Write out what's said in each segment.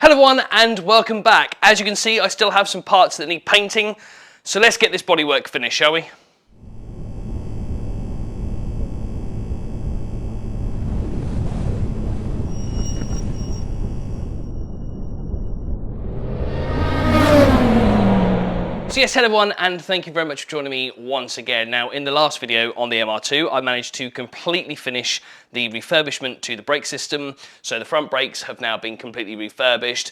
Hello everyone and welcome back. As you can see, I still have some parts that need painting, so let's get this bodywork finished, shall we? So yes, hello everyone, and thank you very much for joining me once again. Now, in the last video on the MR2, I managed to completely finish the refurbishment to the brake system. So the front brakes have now been completely refurbished,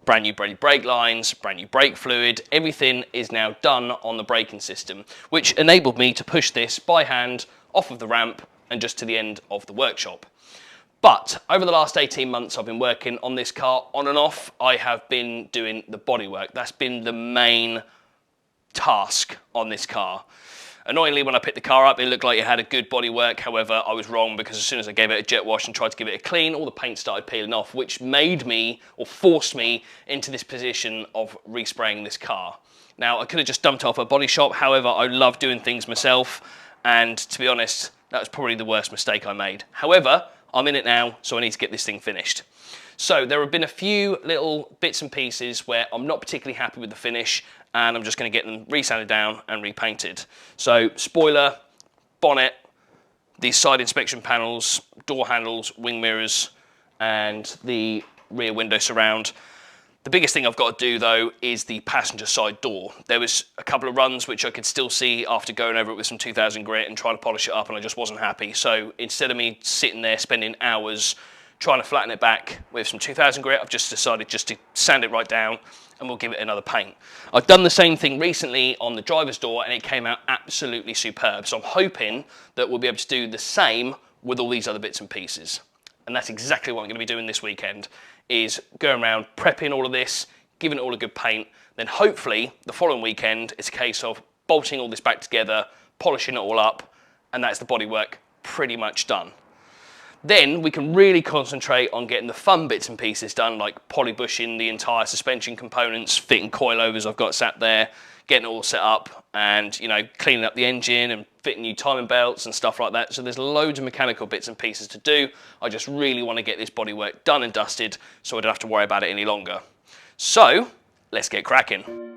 brand new brake lines, brand new brake fluid, everything is now done on the braking system, which enabled me to push this by hand off of the ramp and just to the end of the workshop. But over the last 18 months I've been working on this car on and off. I have been doing the bodywork. That's been the main task on this car. Annoyingly, when I picked the car up, it looked like it had a good bodywork. However, I was wrong, because as soon as I gave it a jet wash and tried to give it a clean, all the paint started peeling off, which made me, or forced me, into this position of respraying this car. Now, I could have just dumped it off a body shop. However, I love doing things myself, and to be honest, that was probably the worst mistake I made. However, I'm in it now, so I need to get this thing finished. So there have been a few little bits and pieces where I'm not particularly happy with the finish, and I'm just going to get them resanded down and repainted. So spoiler, bonnet, these side inspection panels, door handles, wing mirrors, and the rear window surround. The biggest thing I've got to do though is the passenger side door. There was a couple of runs which I could still see after going over it with some 2000 grit and trying to polish it up, and I just wasn't happy. So instead of me sitting there spending hours trying to flatten it back with some 2000 grit, I've just decided just to sand it right down and we'll give it another paint. I've done the same thing recently on the driver's door and it came out absolutely superb. So I'm hoping that we'll be able to do the same with all these other bits and pieces. And that's exactly what I'm going to be doing this weekend, is going around prepping all of this, giving it all a good paint. Then hopefully the following weekend it's a case of bolting all this back together, polishing it all up, and that's the bodywork pretty much done. Then we can really concentrate on getting the fun bits and pieces done, like polybushing the entire suspension components, fitting coilovers I've got sat there, getting it all set up, and cleaning up the engine and fitting new timing belts and stuff like that. So there's loads of mechanical bits and pieces to do. I just really want to get this bodywork done and dusted so I don't have to worry about it any longer. So let's get cracking.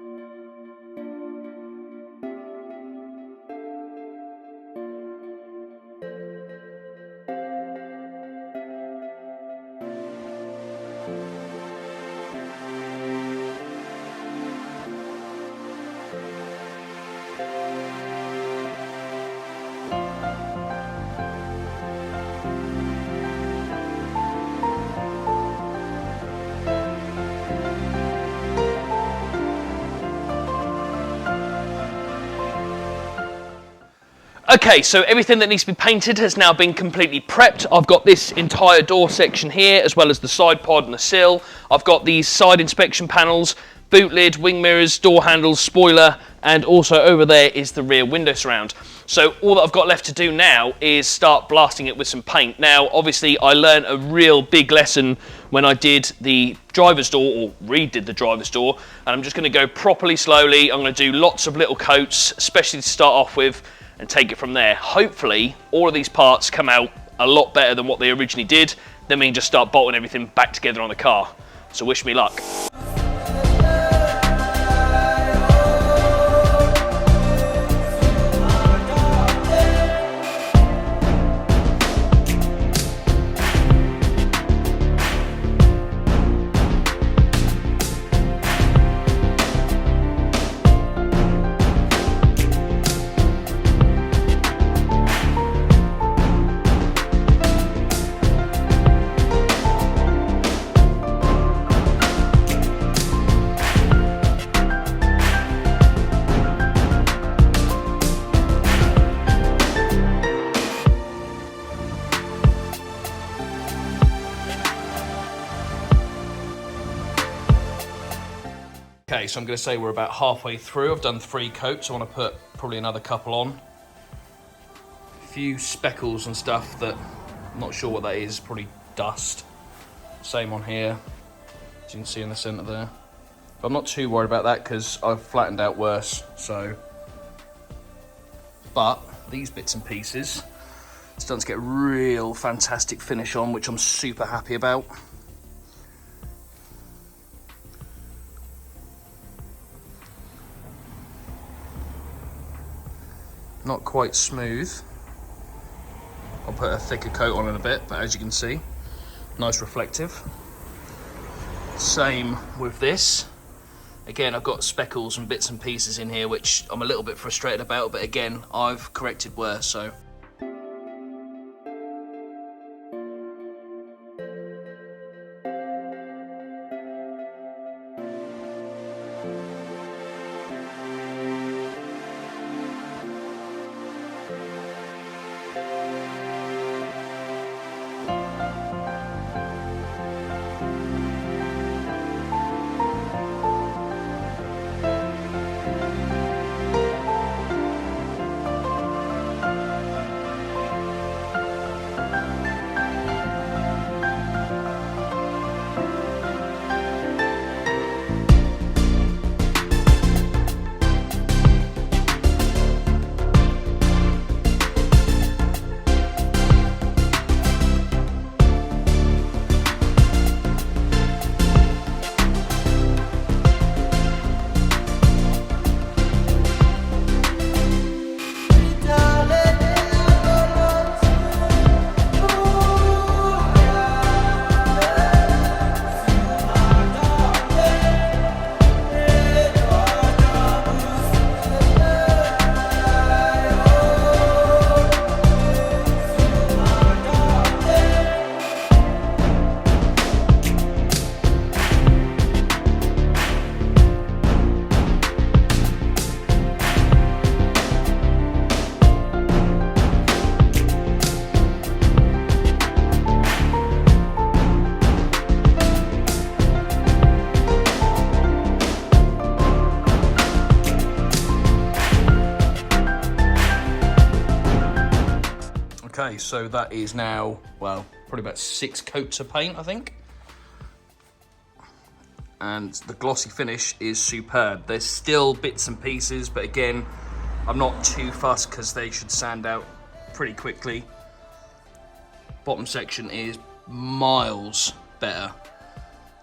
Okay, so everything that needs to be painted has now been completely prepped. I've got this entire door section here, as well as the side pod and the sill. I've got these side inspection panels, boot lid, wing mirrors, door handles, spoiler, and also over there is the rear window surround. So all that I've got left to do now is start blasting it with some paint. Now, obviously, I learned a real big lesson when I did the driver's door, or redid the driver's door, and I'm just going to go properly slowly. I'm going to do lots of little coats, especially to start off with, and take it from there. Hopefully all of these parts come out a lot better than what they originally did. Then we can just start bolting everything back together on the car. So wish me luck. Okay, so I'm going to say we're about halfway through. I've done 3 coats. I want to put probably another couple on. A few speckles and stuff that I'm not sure what that is, probably dust. Same on here, as you can see in the centre there. But I'm not too worried about that because I've flattened out worse, so. But these bits and pieces, it's starting to get a real fantastic finish on, which I'm super happy about. not quite smooth. I'll put a thicker coat on in a bit, but as you can see, nice reflective. Same with this. Again, I've got speckles and bits and pieces in here which I'm a little bit frustrated about, but again, I've corrected worse, so. Okay, so that is now, well, probably about 6 coats of paint, I think. And the glossy finish is superb. There's still bits and pieces, but again, I'm not too fussed because they should sand out pretty quickly. Bottom section is miles better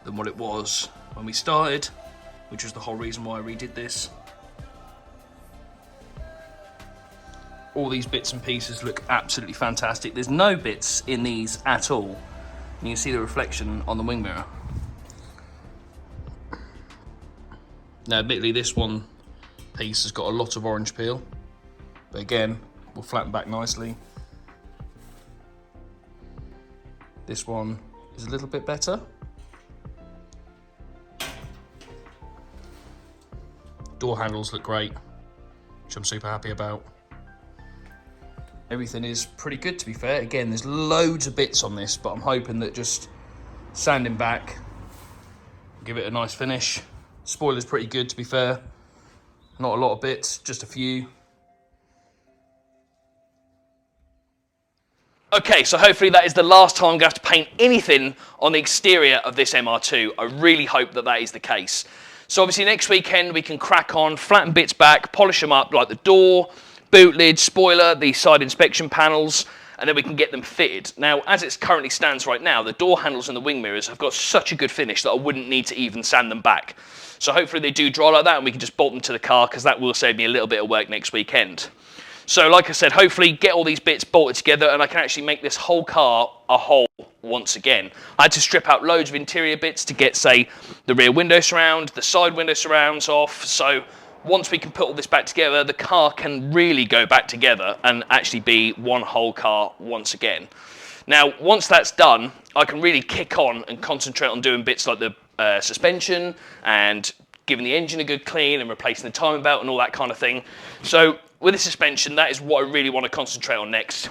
than what it was when we started, which was the whole reason why I redid this. All these bits and pieces look absolutely fantastic. There's no bits in these at all. You can see the reflection on the wing mirror. Now, admittedly, this one piece has got a lot of orange peel, but again, will flatten back nicely. This one is a little bit better. Door handles look great, which I'm super happy about. Everything is pretty good, to be fair. Again, there's loads of bits on this, but I'm hoping that just sanding back, give it a nice finish. Spoiler's pretty good, to be fair. Not a lot of bits, just a few. Okay, so hopefully that is the last time I'm going to have to paint anything on the exterior of this MR2. I really hope that that is the case. So obviously next weekend we can crack on, flatten bits back, polish them up like the door, boot lid, spoiler, the side inspection panels, and then we can get them fitted. Now, as it currently stands right now, the door handles and the wing mirrors have got such a good finish that I wouldn't need to even sand them back. So hopefully they do dry like that and we can just bolt them to the car, because that will save me a little bit of work next weekend. So like I said, hopefully get all these bits bolted together and I can actually make this whole car a whole once again. I had to strip out loads of interior bits to get, say, the rear window surround, the side window surrounds off. So once we can put all this back together, the car can really go back together and actually be one whole car once again. Now, once that's done, I can really kick on and concentrate on doing bits like the suspension and giving the engine a good clean and replacing the timing belt and all that kind of thing. So with the suspension, that is what I really want to concentrate on next.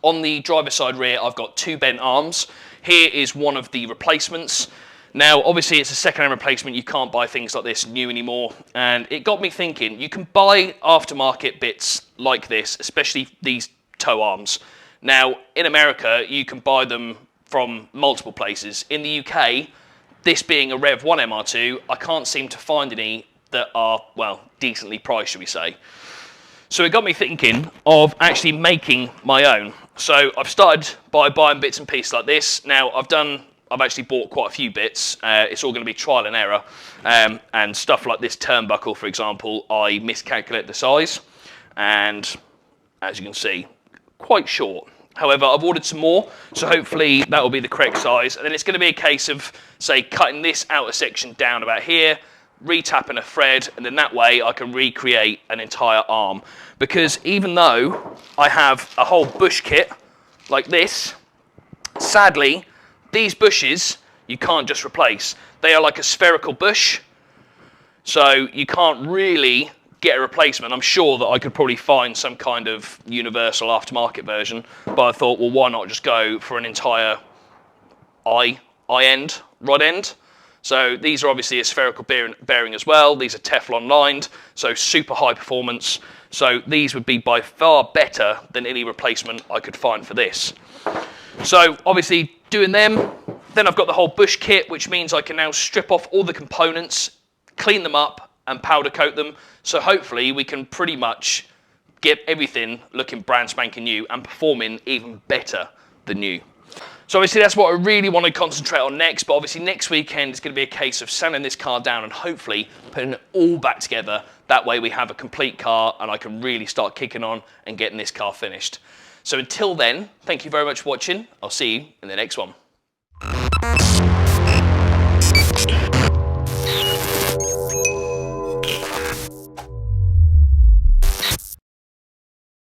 On the driver's side rear, I've got 2 bent arms. Here is one of the replacements. Now, obviously, it's a second-hand replacement. You can't buy things like this new anymore. And it got me thinking, you can buy aftermarket bits like this, especially these toe arms. Now, in America, you can buy them from multiple places. In the UK, this being a Rev 1 MR2, I can't seem to find any that are, well, decently priced, should we say. So it got me thinking of actually making my own. So I've started by buying bits and pieces like this. Now, I've actually bought quite a few bits. It's all going to be trial and error. And stuff like this turnbuckle, for example, I miscalculated the size. And as you can see, quite short. However, I've ordered some more, so hopefully that will be the correct size. And then it's going to be a case of, say, cutting this outer section down about here, re-tapping a thread, and then that way I can recreate an entire arm. Because even though I have a whole bush kit like this, sadly, these bushes you can't just replace. They are like a spherical bush, so you can't really get a replacement. I'm sure that I could probably find some kind of universal aftermarket version, but I thought, well, why not just go for an entire eye end, rod end? So these are obviously a spherical bearing as well. These are Teflon lined, so super high performance. So these would be by far better than any replacement I could find for this. So obviously doing them, then I've got the whole bush kit, which means I can now strip off all the components, clean them up, and powder coat them. So hopefully we can pretty much get everything looking brand spanking new and performing even better than new. So obviously that's what I really want to concentrate on next, but obviously next weekend is going to be a case of sanding this car down and hopefully putting it all back together. That way we have a complete car and I can really start kicking on and getting this car finished. So until then, thank you very much for watching. I'll see you in the next one.